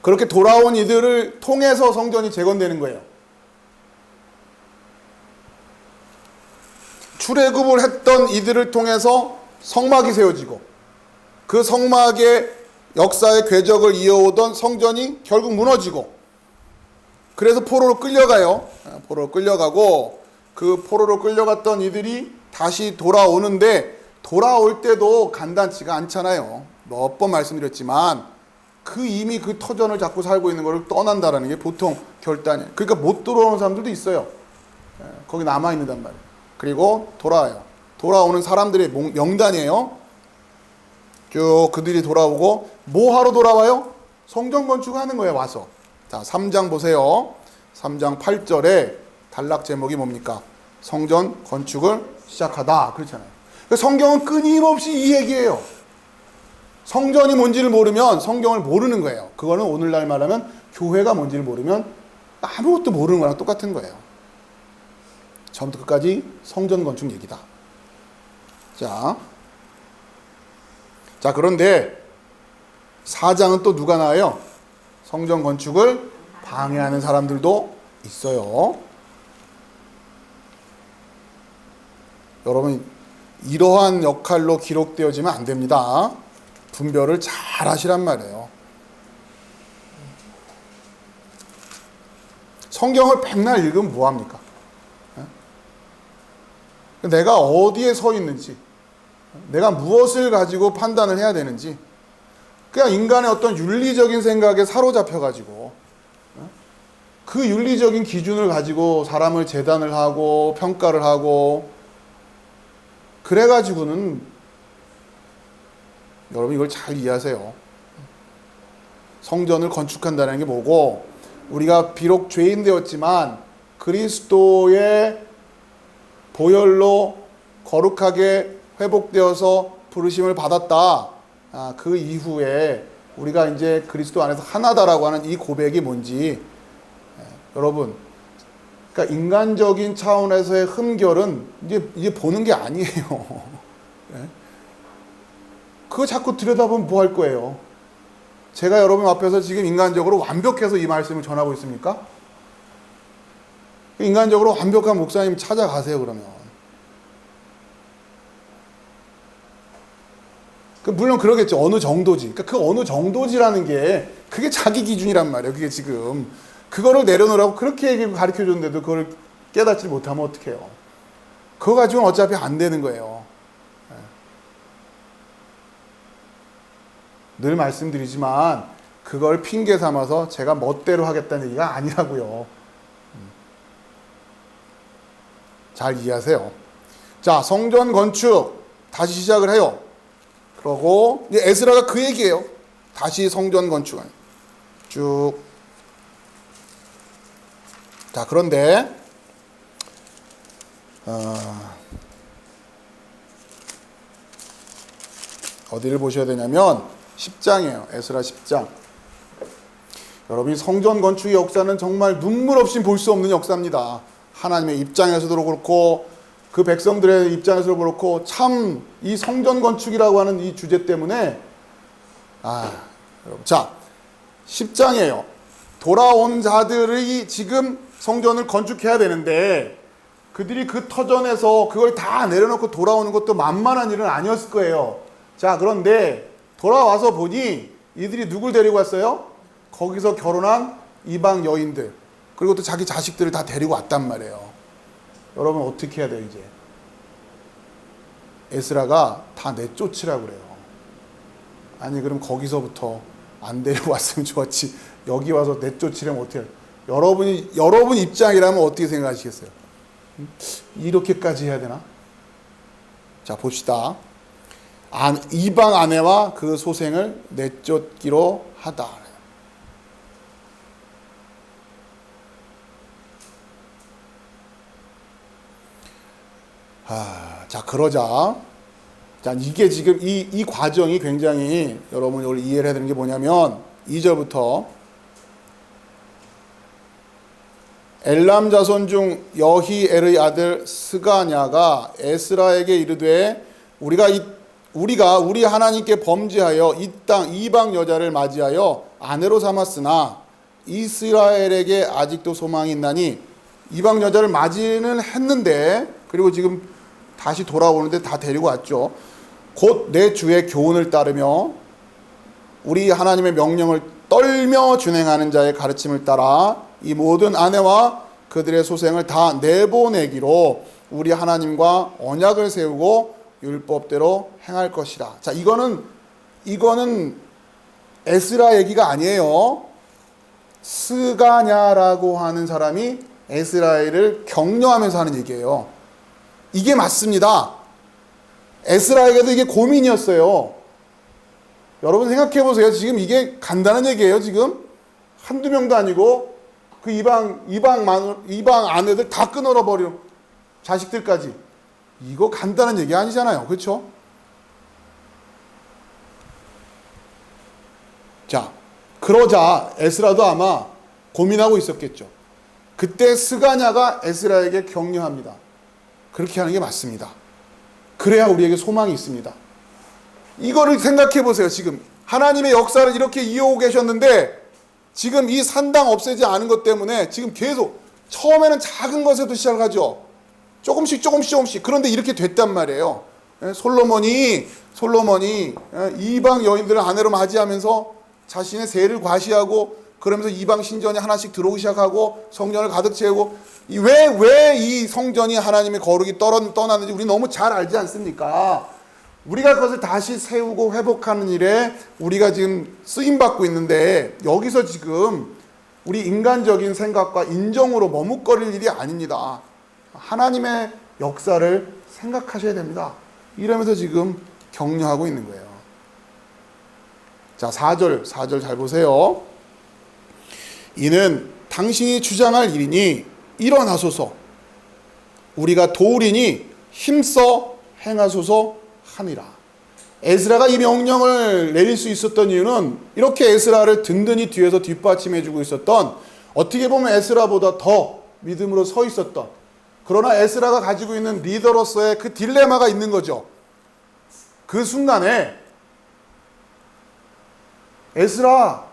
그렇게 돌아온 이들을 통해서 성전이 재건되는 거예요. 출애굽을 했던 이들을 통해서 성막이 세워지고, 그 성막의 역사의 궤적을 이어오던 성전이 결국 무너지고, 그래서 포로로 끌려가요. 포로로 끌려가고, 그 포로로 끌려갔던 이들이 다시 돌아오는데, 돌아올 때도 간단치가 않잖아요. 몇 번 말씀드렸지만 이미 그 터전을 잡고 살고 있는 것을 떠난다라는 게 보통 결단이에요. 그러니까 못 들어오는 사람들도 있어요. 거기 남아있는단 말이에요. 그리고 돌아와요. 돌아오는 사람들의 명단이에요. 쭉 그들이 돌아오고, 뭐 하러 돌아와요? 성전 건축하는 거예요. 와서. 자, 3장 보세요. 3장 8절에 단락 제목이 뭡니까? 성전 건축을 시작하다. 그렇잖아요. 성경은 끊임없이 이 얘기예요. 성전이 뭔지를 모르면 성경을 모르는 거예요. 그거는 오늘날 말하면 교회가 뭔지를 모르면 아무것도 모르는 거랑 똑같은 거예요. 처음부터 끝까지 성전 건축 얘기다. 자, 그런데 4장은 또 누가 나와요? 성전 건축을 방해하는 사람들도 있어요. 여러분, 이러한 역할로 기록되어지면 안 됩니다. 분별을 잘 하시란 말이에요. 성경을 백날 읽으면 뭐합니까? 내가 어디에 서 있는지, 내가 무엇을 가지고 판단을 해야 되는지, 그냥 인간의 어떤 윤리적인 생각에 사로잡혀가지고 그 윤리적인 기준을 가지고 사람을 재단을 하고 평가를 하고 그래가지고는 여러분 이걸 잘 이해하세요. 성전을 건축한다는 게 뭐고, 우리가 비록 죄인 되었지만 그리스도의 보혈로 거룩하게 회복되어서 부르심을 받았다. 그 이후에 우리가 이제 그리스도 안에서 하나다라고 하는 이 고백이 뭔지, 여러분, 그러니까 인간적인 차원에서의 흠결은 이제 보는 게 아니에요. 그거 자꾸 들여다보면 뭐 할 거예요? 제가 여러분 앞에서 지금 인간적으로 완벽해서 이 말씀을 전하고 있습니까? 인간적으로 완벽한 목사님 찾아가세요, 그러면. 물론 그러겠죠. 어느 정도지. 그러니까 그 어느 정도지라는 게 그게 자기 기준이란 말이에요. 그게 지금. 그거를 내려놓으라고 그렇게 가르쳐 줬는데도 그걸 깨닫지 못하면 어떡해요. 그거 가지고는 어차피 안 되는 거예요. 늘 말씀드리지만 그걸 핑계 삼아서 제가 멋대로 하겠다는 얘기가 아니라고요. 잘 이해하세요. 자, 성전 건축 다시 시작을 해요. 그러고 이제 에스라가 그 얘기예요. 다시 성전 건축 쭉. 자, 그런데 어디를 보셔야 되냐면 10장이에요. 에스라 10장. 여러분이 성전 건축의 역사는 정말 눈물 없이 볼 수 없는 역사입니다. 하나님의 입장에서도 그렇고 그 백성들의 입장에서도 그렇고 참 이 성전 건축이라고 하는 이 주제 때문에 여러분, 자 10장이에요. 돌아온 자들이 지금 성전을 건축해야 되는데 그들이 그 터전에서 그걸 다 내려놓고 돌아오는 것도 만만한 일은 아니었을 거예요. 자, 그런데 돌아와서 보니 이들이 누굴 데리고 왔어요? 거기서 결혼한 이방 여인들, 그리고 또 자기 자식들을 다 데리고 왔단 말이에요. 여러분 어떻게 해야 돼요? 이제 에스라가 다 내쫓으라고 그래요. 아니 그럼 거기서부터 안 데리고 왔으면 좋았지, 여기 와서 내쫓으려면 어떻게 해요? 여러분 입장이라면 어떻게 생각하시겠어요? 이렇게까지 해야 되나? 자, 봅시다. 이방 아내와 그 소생을 내쫓기로 하다. 자, 그러자. 자, 이게 지금 이 과정이 굉장히 여러분이 오늘 이해를 해야 되는 게 뭐냐면 2절부터 엘람 자손 중 여히엘의 아들 스가냐가 에스라에게 이르되 우리가 우리 하나님께 범죄하여 이 땅 이방 여자를 맞이하여 아내로 삼았으나 이스라엘에게 아직도 소망이 있나니, 이방 여자를 맞이는 했는데 그리고 지금 다시 돌아오는데 다 데리고 왔죠. 곧 내 주의 교훈을 따르며 우리 하나님의 명령을 떨며 준행하는 자의 가르침을 따라 이 모든 아내와 그들의 소생을 다 내보내기로 우리 하나님과 언약을 세우고 율법대로 행할 것이라. 자, 이거는 에스라 얘기가 아니에요. 스가냐라고 하는 사람이 에스라엘을 격려하면서 하는 얘기예요. 이게 맞습니다. 에스라에게도 이게 고민이었어요. 여러분 생각해 보세요. 지금 이게 간단한 얘기예요. 지금 한두 명도 아니고 그 이방 아내들 다 끊어버려, 자식들까지. 이거 간단한 얘기 아니잖아요. 그렇죠? 자, 그러자 에스라도 아마 고민하고 있었겠죠. 그때 스가냐가 에스라에게 격려합니다. 그렇게 하는 게 맞습니다. 그래야 우리에게 소망이 있습니다. 이거를 생각해 보세요. 지금 하나님의 역사를 이렇게 이어오고 계셨는데 지금 이 산당 없애지 않은 것 때문에 지금 계속 처음에는 작은 것에도 시작하죠. 조금씩. 그런데 이렇게 됐단 말이에요. 솔로몬이 이방 여인들을 아내로 맞이하면서 자신의 세를 과시하고, 그러면서 이방 신전이 하나씩 들어오기 시작하고 성전을 가득 채우고, 왜 이 성전이 하나님의 거룩이 떠났는지 우리 너무 잘 알지 않습니까? 우리가 그것을 다시 세우고 회복하는 일에 우리가 지금 쓰임받고 있는데, 여기서 지금 우리 인간적인 생각과 인정으로 머뭇거릴 일이 아닙니다. 하나님의 역사를 생각하셔야 됩니다. 이러면서 지금 격려하고 있는 거예요. 자, 4절 잘 보세요. 이는 당신이 주장할 일이니 일어나소서, 우리가 도우리니 힘써 행하소서 함이라. 에스라가 이 명령을 내릴 수 있었던 이유는 이렇게 에스라를 든든히 뒤에서 뒷받침해주고 있었던, 어떻게 보면 에스라보다 더 믿음으로 서 있었던, 그러나 에스라가 가지고 있는 리더로서의 그 딜레마가 있는 거죠. 그 순간에 에스라,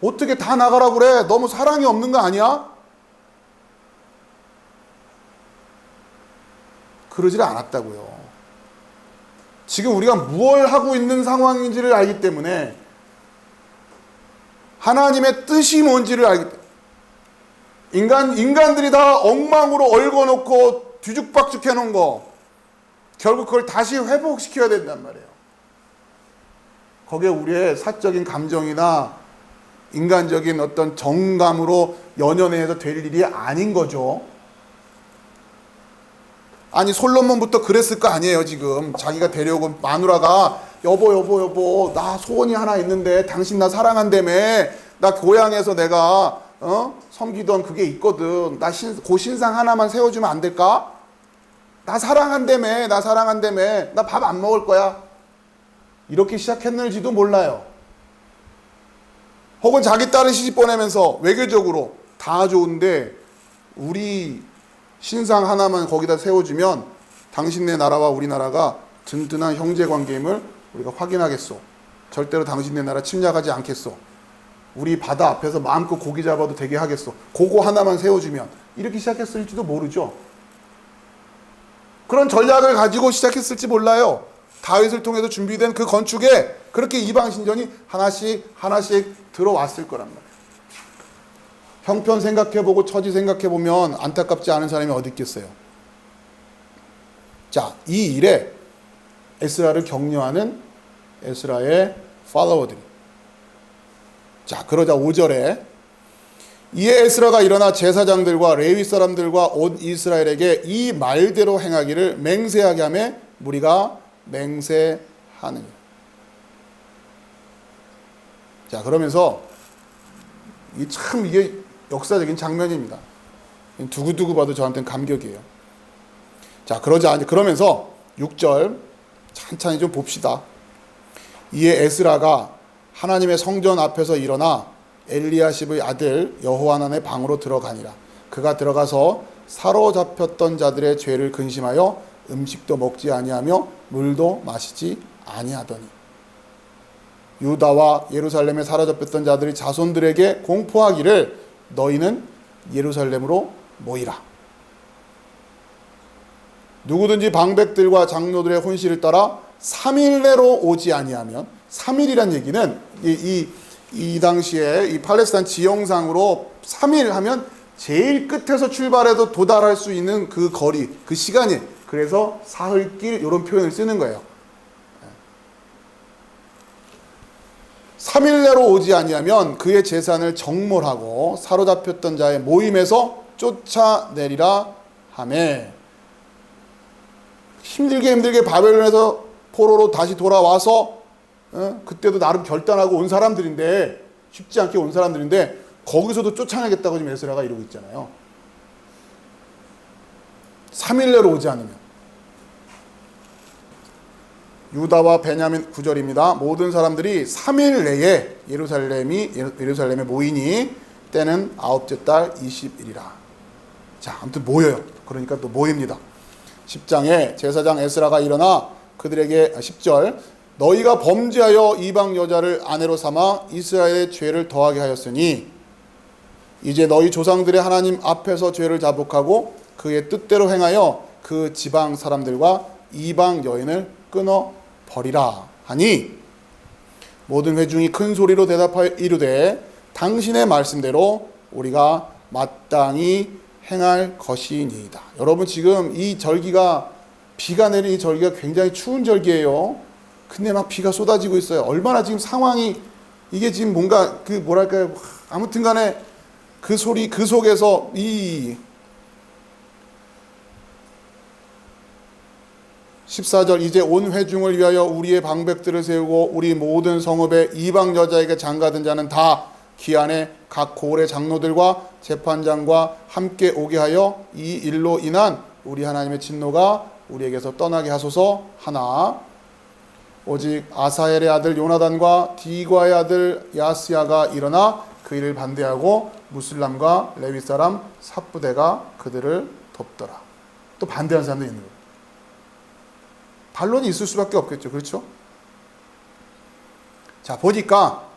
어떻게 다 나가라고 그래? 너무 사랑이 없는 거 아니야? 그러질 않았다고요. 지금 우리가 무엇을 하고 있는 상황인지를 알기 때문에, 하나님의 뜻이 뭔지를 알기 때문에, 인간들이 다 엉망으로 얽어놓고 뒤죽박죽 해놓은 거, 결국 그걸 다시 회복시켜야 된단 말이에요. 거기에 우리의 사적인 감정이나 인간적인 어떤 정감으로 연연해서 될 일이 아닌 거죠. 아니, 솔로몬부터 그랬을 거 아니에요. 지금 자기가 데려오고 마누라가 여보 나 소원이 하나 있는데 당신 나 사랑한다며, 나 고향에서 내가 섬기던 그게 있거든, 나 그 신상 하나만 세워주면 안 될까? 나 사랑한다며, 나 밥 안 먹을 거야. 이렇게 시작했는지도 몰라요. 혹은 자기 딸을 시집 보내면서 외교적으로 다 좋은데 우리 신상 하나만 거기다 세워주면 당신네 나라와 우리나라가 든든한 형제관계임을 우리가 확인하겠소. 절대로 당신네 나라 침략하지 않겠소. 우리 바다 앞에서 마음껏 고기 잡아도 되게 하겠소. 그거 하나만 세워주면, 이렇게 시작했을지도 모르죠. 그런 전략을 가지고 시작했을지 몰라요. 다윗을 통해서 준비된 그 건축에 그렇게 이방 신전이 하나씩 들어왔을 거란 말이에요. 형편 생각해보고 처지 생각해보면 안타깝지 않은 사람이 어디 있겠어요. 자, 이 일에 에스라를 격려하는 에스라의 팔로워들이. 자, 그러자 5절에 이에 에스라가 일어나 제사장들과 레위 사람들과 온 이스라엘에게 이 말대로 행하기를 맹세하게 하며 무리가 맹세하느니라. 자, 그러면서 이게 역사적인 장면입니다. 두고두고 봐도 저한테는 감격이에요. 자, 그러면서 6절 찬찬히 좀 봅시다. 이에 에스라가 하나님의 성전 앞에서 일어나 엘리야십의 아들 여호하난의 방으로 들어가니라. 그가 들어가서 사로잡혔던 자들의 죄를 근심하여 음식도 먹지 아니하며 물도 마시지 아니하더니, 유다와 예루살렘에 사로잡혔던 자들이 자손들에게 공포하기를 너희는 예루살렘으로 모이라. 누구든지 방백들과 장로들의 혼시를 따라 3일 내로 오지 아니하면, 3일이란 얘기는 이 당시에 이 팔레스타인 지형상으로 3일 하면 제일 끝에서 출발해도 도달할 수 있는 그 거리, 그 시간이, 그래서 사흘길 이런 표현을 쓰는 거예요. 3일 내로 오지 아니하면 그의 재산을 정몰하고 사로잡혔던 자의 모임에서 쫓아내리라 하매, 힘들게 바벨론에서 포로로 다시 돌아와서 그때도 나름 결단하고 온 사람들인데, 쉽지 않게 온 사람들인데 거기서도 쫓아내겠다고 지금 에스라가 이러고 있잖아요. 3일 내로 오지 않으면. 유다와 베냐민 9절입니다. 모든 사람들이 3일 내에 예루살렘에 모이니 때는 9째 달 20일이라. 자, 아무튼 모여요. 그러니까 또 모입니다. 10장에 제사장 에스라가 일어나 그들에게 10절 너희가 범죄하여 이방 여자를 아내로 삼아 이스라엘의 죄를 더하게 하였으니 이제 너희 조상들의 하나님 앞에서 죄를 자복하고 그의 뜻대로 행하여 그 지방 사람들과 이방 여인을 끊어 버리라 하니 모든 회중이 큰 소리로 대답하여 이르되 당신의 말씀대로 우리가 마땅히 행할 것이니이다. 여러분 지금 이 절기가 비가 내리는 이 절기가 굉장히 추운 절기예요. 근데 막 비가 쏟아지고 있어요. 얼마나 지금 상황이 이게 지금 뭔가 그 뭐랄까요. 아무튼 간에 그 소리 그 속에서 이 14절 이제 온 회중을 위하여 우리의 방백들을 세우고 우리 모든 성읍에 이방 여자에게 장가든 자는 다 기한에 각 고을의 장로들과 재판장과 함께 오게 하여 이 일로 인한 우리 하나님의 진노가 우리에게서 떠나게 하소서 하나 오직 아사엘의 아들 요나단과 디과의 아들 야스야가 일어나 그 일을 반대하고 무슬람과 레위 사람 삽부대가 그들을 돕더라. 또 반대하는 사람도 있는 거예요. 반론이 있을 수밖에 없겠죠. 그렇죠? 자, 보니까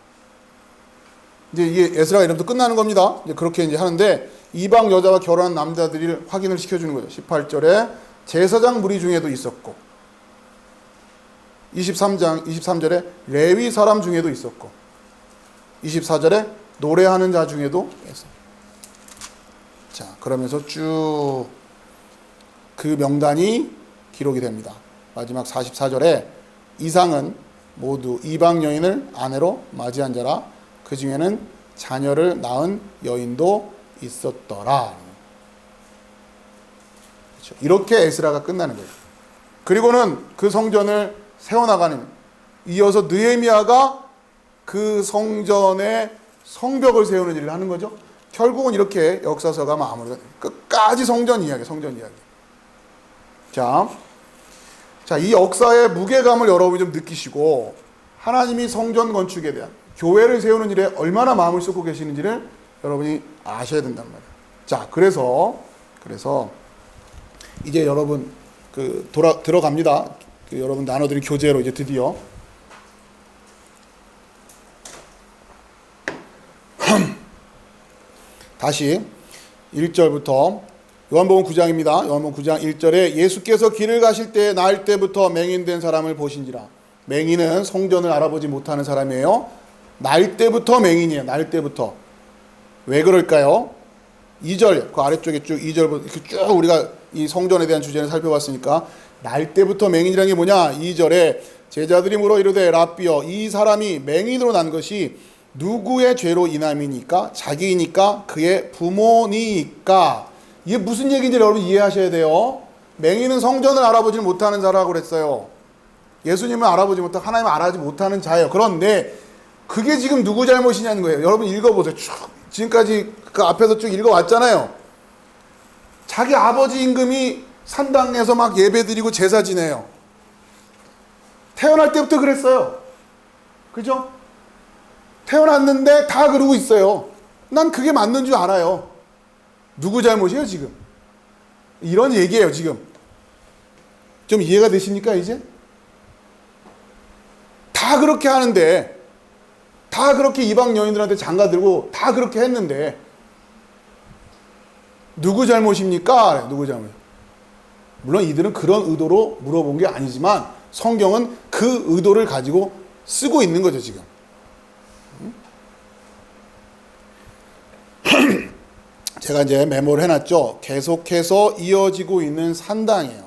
이제 이게 에스라가 이러면서 끝나는 겁니다. 이제 그렇게 이제 하는데 이방 여자와 결혼한 남자들이 확인을 시켜주는 거죠. 18절에 제사장 무리 중에도 있었고 23절에 레위 사람 중에도 있었고 24절에 노래하는 자 중에도 있었고 자, 그러면서 쭉 그 명단이 기록이 됩니다. 마지막 44절에 이상은 모두 이방 여인을 아내로 맞이한 자라 그 중에는 자녀를 낳은 여인도 있었더라. 그렇죠. 이렇게 에스라가 끝나는 거예요. 그리고는 그 성전을 세워나가는 이어서 느헤미야가 그 성전의 성벽을 세우는 일을 하는 거죠. 결국은 이렇게 역사서가 마무리가 끝까지 성전 이야기. 자, 이 역사의 무게감을 여러분이 좀 느끼시고 하나님이 성전 건축에 대한 교회를 세우는 일에 얼마나 마음을 쏟고 계시는지를 여러분이 아셔야 된단 말이에요. 자, 그래서 이제 여러분 들어갑니다. 여러분 나눠드린 교재로 이제 드디어 다시 1절부터 요한복음 9장입니다. 요한복음 9장 1절에 예수께서 길을 가실 때 나을 때부터 맹인된 사람을 보신지라. 맹인은 성전을 알아보지 못하는 사람이에요. 날 때부터 맹인이에요. 날 때부터. 왜 그럴까요? 2절 그 아래쪽에 쭉 2절부터 이렇게 쭉 우리가 이 성전에 대한 주제를 살펴봤으니까 날 때부터 맹인이라는 게 뭐냐? 2절에 제자들이 물어 이르되 랍비여 이 사람이 맹인으로 난 것이 누구의 죄로 인함이니까? 자기이니까? 그의 부모니까? 이게 무슨 얘기인지 여러분 이해하셔야 돼요. 맹인은 성전을 알아보지 못하는 자라고 그랬어요. 예수님을 알아보지 못하고 하나님을 알아보지 못하는 자예요. 그런데 그게 지금 누구 잘못이냐는 거예요. 여러분 읽어보세요. 쭉 지금까지 그 앞에서 쭉 읽어왔잖아요. 자기 아버지 임금이 산당에서 막 예배드리고 제사 지내요. 태어날 때부터 그랬어요. 그죠? 태어났는데 다 그러고 있어요. 난 그게 맞는 줄 알아요. 누구 잘못이에요 지금? 이런 얘기예요 지금. 좀 이해가 되십니까 이제? 다 그렇게 하는데 다 그렇게 이방 여인들한테 장가들고 다 그렇게 했는데 누구 잘못입니까? 누구 잘못? 물론 이들은 그런 의도로 물어본 게 아니지만 성경은 그 의도를 가지고 쓰고 있는 거죠 지금. 제가 이제 메모를 해놨죠. 계속해서 이어지고 있는 산당이에요.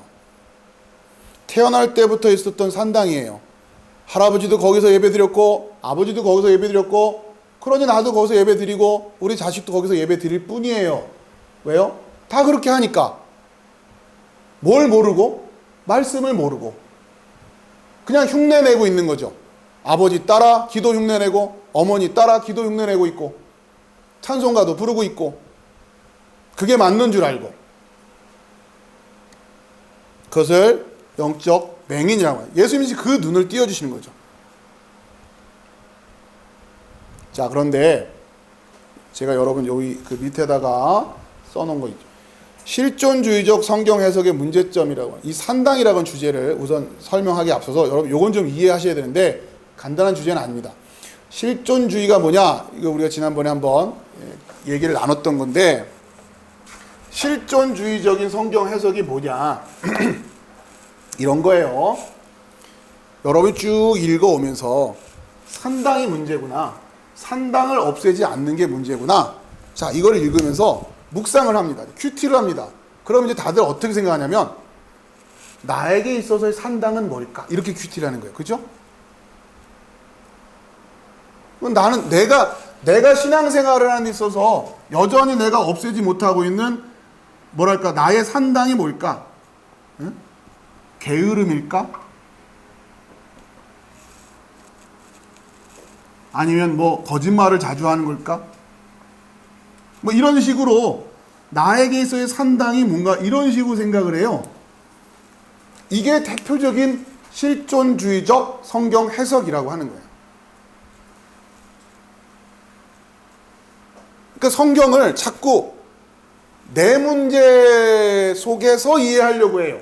태어날 때부터 있었던 산당이에요. 할아버지도 거기서 예배드렸고 아버지도 거기서 예배드렸고 그러니 나도 거기서 예배드리고 우리 자식도 거기서 예배드릴 뿐이에요. 왜요? 다 그렇게 하니까. 뭘 모르고? 말씀을 모르고 그냥 흉내내고 있는 거죠. 아버지 따라 기도 흉내내고 어머니 따라 기도 흉내내고 있고 찬송가도 부르고 있고 그게 맞는 줄 알고 그것을 영적 맹인이라고 해요. 예수님이 그 눈을 띄워주시는 거죠. 자, 그런데 제가 여러분 여기 그 밑에다가 써놓은 거 있죠. 실존주의적 성경 해석의 문제점이라고 이 산당이라는 주제를 우선 설명하기 앞서서 여러분 요건 좀 이해하셔야 되는데 간단한 주제는 아닙니다. 실존주의가 뭐냐? 이거 우리가 지난번에 한번 얘기를 나눴던 건데, 실존주의적인 성경 해석이 뭐냐 이런 거예요. 여러분이 쭉 읽어오면서 산당이 문제구나, 산당을 없애지 않는 게 문제구나, 자 이걸 읽으면서 묵상을 합니다. 큐티를 합니다. 그럼 이제 다들 어떻게 생각하냐면, 나에게 있어서의 산당은 뭘까? 이렇게 큐티를 하는 거예요. 그죠? 나는 내가 신앙생활을 하는 데 있어서 여전히 내가 없애지 못하고 있는 뭐랄까 나의 산당이 뭘까? 응? 게으름일까? 아니면 뭐 거짓말을 자주 하는 걸까? 뭐 이런 식으로 나에게 있어의 산당이 뭔가 이런 식으로 생각을 해요. 이게 대표적인 실존주의적 성경 해석이라고 하는 거예요. 그러니까 성경을 자꾸 내 문제 속에서 이해하려고 해요.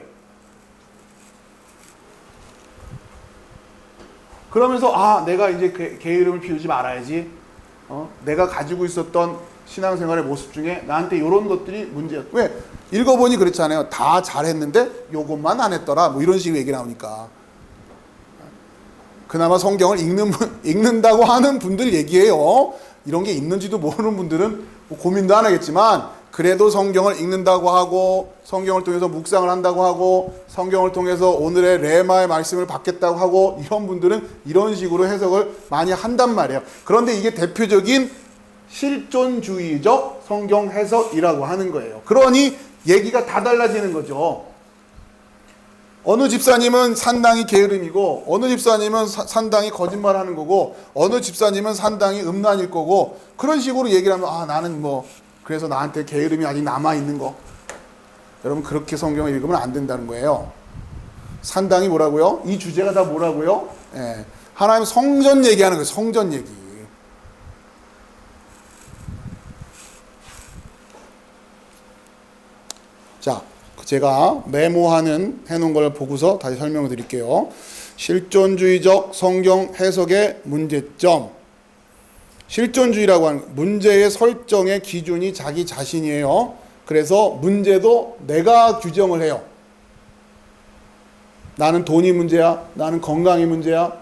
그러면서 내가 이제 게으름을 피우지 말아야지. 내가 가지고 있었던 신앙생활의 모습 중에 나한테 이런 것들이 문제야. 왜? 읽어보니 그렇잖아요. 다 잘했는데 요것만 안 했더라. 뭐 이런 식으로 얘기 나오니까. 그나마 성경을 읽는다고 하는 분들 얘기예요. 이런 게 있는지도 모르는 분들은 뭐 고민도 안 하겠지만, 그래도 성경을 읽는다고 하고 성경을 통해서 묵상을 한다고 하고 성경을 통해서 오늘의 레마의 말씀을 받겠다고 하고 이런 분들은 이런 식으로 해석을 많이 한단 말이에요. 그런데 이게 대표적인 실존주의적 성경 해석이라고 하는 거예요. 그러니 얘기가 다 달라지는 거죠. 어느 집사님은 산당이 게으름이고, 어느 집사님은 산당이 거짓말하는 거고, 어느 집사님은 산당이 음란일 거고, 그런 식으로 얘기를 하면 나는 뭐 그래서 나한테 게으름이 아직 남아있는 거. 여러분 그렇게 성경을 읽으면 안 된다는 거예요. 산당이 뭐라고요? 이 주제가 다 뭐라고요? 하나님 성전 얘기하는 거예요. 성전 얘기. 자, 제가 해놓은 걸 보고서 다시 설명을 드릴게요. 실존주의적 성경 해석의 문제점. 실존주의라고 하는 문제의 설정의 기준이 자기 자신이에요. 그래서 문제도 내가 규정을 해요. 나는 돈이 문제야. 나는 건강이 문제야.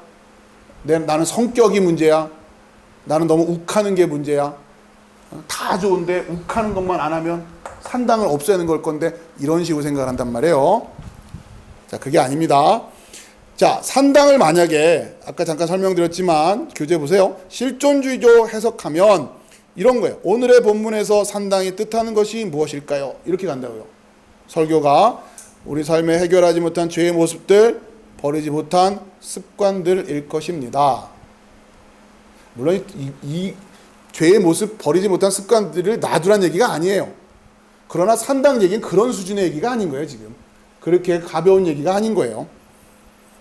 나는 성격이 문제야. 나는 너무 욱하는 게 문제야. 다 좋은데 욱하는 것만 안 하면 산당을 없애는 걸 건데, 이런 식으로 생각을 한단 말이에요. 자, 그게 아닙니다. 자, 산당을 만약에 아까 잠깐 설명드렸지만 교재 보세요. 실존주의적 해석하면 이런 거예요. 오늘의 본문에서 산당이 뜻하는 것이 무엇일까요? 이렇게 간다고요. 설교가 우리 삶에 해결하지 못한 죄의 모습들, 버리지 못한 습관들일 것입니다. 물론 이 죄의 모습, 버리지 못한 습관들을 놔두란 얘기가 아니에요. 그러나 산당 얘기는 그런 수준의 얘기가 아닌 거예요. 지금 그렇게 가벼운 얘기가 아닌 거예요.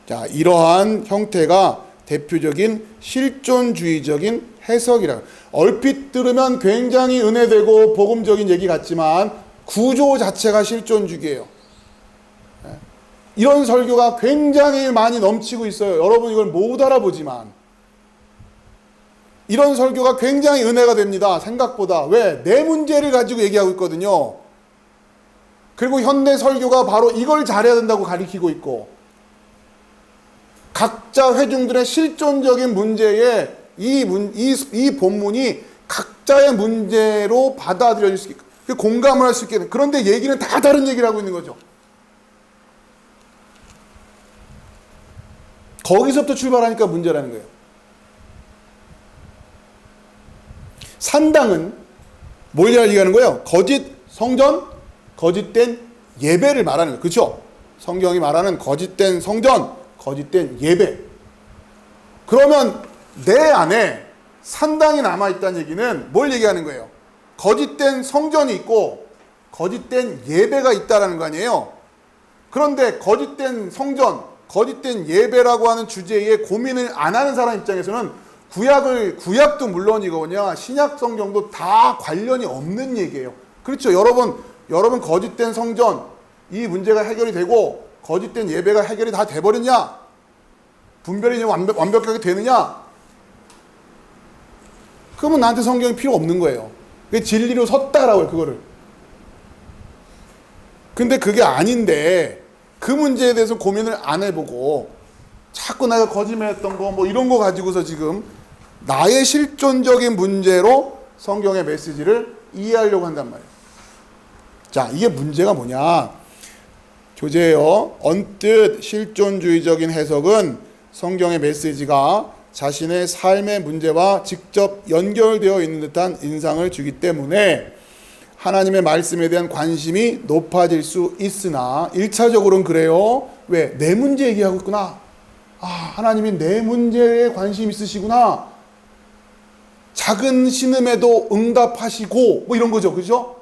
자, 이러한 형태가 대표적인 실존주의적인 해석이라. 얼핏 들으면 굉장히 은혜되고 복음적인 얘기 같지만 구조 자체가 실존주의예요. 이런 설교가 굉장히 많이 넘치고 있어요. 여러분 이걸 못 알아보지만 이런 설교가 굉장히 은혜가 됩니다. 생각보다. 왜? 내 문제를 가지고 얘기하고 있거든요. 그리고 현대 설교가 바로 이걸 잘해야 된다고 가리키고 있고, 각자 회중들의 실존적인 문제에 이 본문이 각자의 문제로 받아들여질 수 있게, 공감을 할 수 있게. 그런데 얘기는 다 다른 얘기를 하고 있는 거죠. 거기서부터 출발하니까 문제라는 거예요. 산당은 뭘 얘기하는 거예요? 거짓 성전, 거짓된 예배를 말하는 거예요. 그렇죠? 성경이 말하는 거짓된 성전, 거짓된 예배. 그러면 내 안에 산당이 남아있다는 얘기는 뭘 얘기하는 거예요? 거짓된 성전이 있고 거짓된 예배가 있다는 거 아니에요? 그런데 거짓된 성전, 거짓된 예배라고 하는 주제에 고민을 안 하는 사람 입장에서는 구약도 물론이거든요. 신약 성경도 다 관련이 없는 얘기예요. 그렇죠? 여러분 거짓된 성전, 이 문제가 해결이 되고 거짓된 예배가 해결이 다 돼버렸냐? 분별이 완벽하게 되느냐? 그러면 나한테 성경이 필요 없는 거예요. 그게 진리로 섰다라고 해요, 그거를. 근데 그게 아닌데 그 문제에 대해서 고민을 안 해보고 자꾸 내가 거짓말했던 거 뭐 이런 거 가지고서 지금 나의 실존적인 문제로 성경의 메시지를 이해하려고 한단 말이에요. 자, 이게 문제가 뭐냐? 교재예요. 언뜻 실존주의적인 해석은 성경의 메시지가 자신의 삶의 문제와 직접 연결되어 있는 듯한 인상을 주기 때문에 하나님의 말씀에 대한 관심이 높아질 수 있으나 1차적으로는 그래요. 왜? 내 문제 얘기하고 있구나. 아, 하나님이 내 문제에 관심 있으시구나. 작은 신음에도 응답하시고 뭐 이런 거죠. 그죠?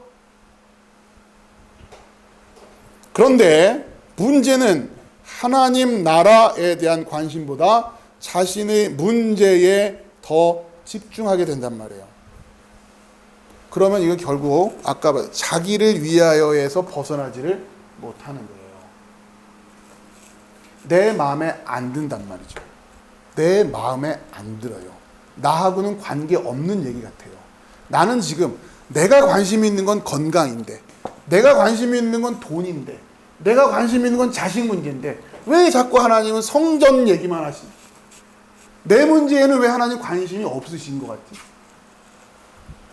그런데 문제는 하나님 나라에 대한 관심보다 자신의 문제에 더 집중하게 된단 말이에요. 그러면 이건 결국 아까 자기를 위하여에서 벗어나지를 못하는 거예요. 내 마음에 안 든단 말이죠. 내 마음에 안 들어요. 나하고는 관계없는 얘기 같아요. 나는 지금 내가 관심 있는 건 건강인데, 내가 관심 있는 건 돈인데, 내가 관심 있는 건 자식 문제인데 왜 자꾸 하나님은 성전 얘기만 하시지? 내 문제에는 왜 하나님 관심이 없으신 것 같지?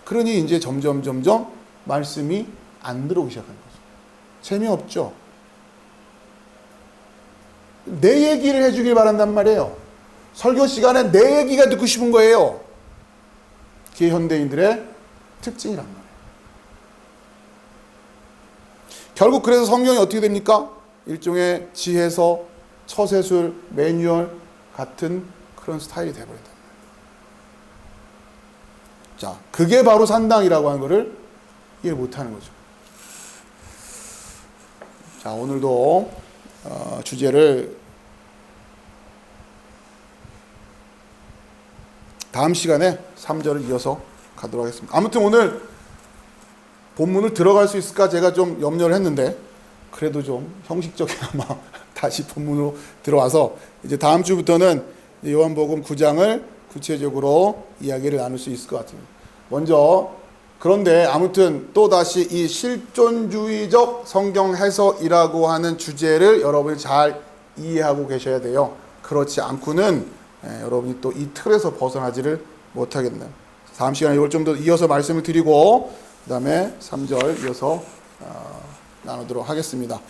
그러니 이제 점점 말씀이 안 들어오기 시작하는 거죠. 재미없죠? 내 얘기를 해주길 바란단 말이에요. 설교 시간에 내 얘기가 듣고 싶은 거예요. 그게 현대인들의 특징이란 말이에요. 결국 그래서 성경이 어떻게 됩니까? 일종의 지혜서, 처세술, 매뉴얼 같은 그런 스타일이 되어버린다. 자, 그게 바로 산당이라고 하는 것을 이해 못하는 거죠. 자, 오늘도 주제를 다음 시간에 3절을 이어서 가도록 하겠습니다. 아무튼 오늘 본문을 들어갈 수 있을까 제가 좀 염려를 했는데 그래도 좀 형식적이나마 다시 본문으로 들어와서 이제 다음 주부터는 요한복음 9장을 구체적으로 이야기를 나눌 수 있을 것 같습니다. 먼저 그런데 아무튼 또다시 이 실존주의적 성경 해석이라고 하는 주제를 여러분이 잘 이해하고 계셔야 돼요. 그렇지 않고는 여러분이 또 이 틀에서 벗어나지를 못하겠네요. 다음 시간에 이걸 좀 더 이어서 말씀을 드리고 그 다음에 3절 이어서 나누도록 하겠습니다.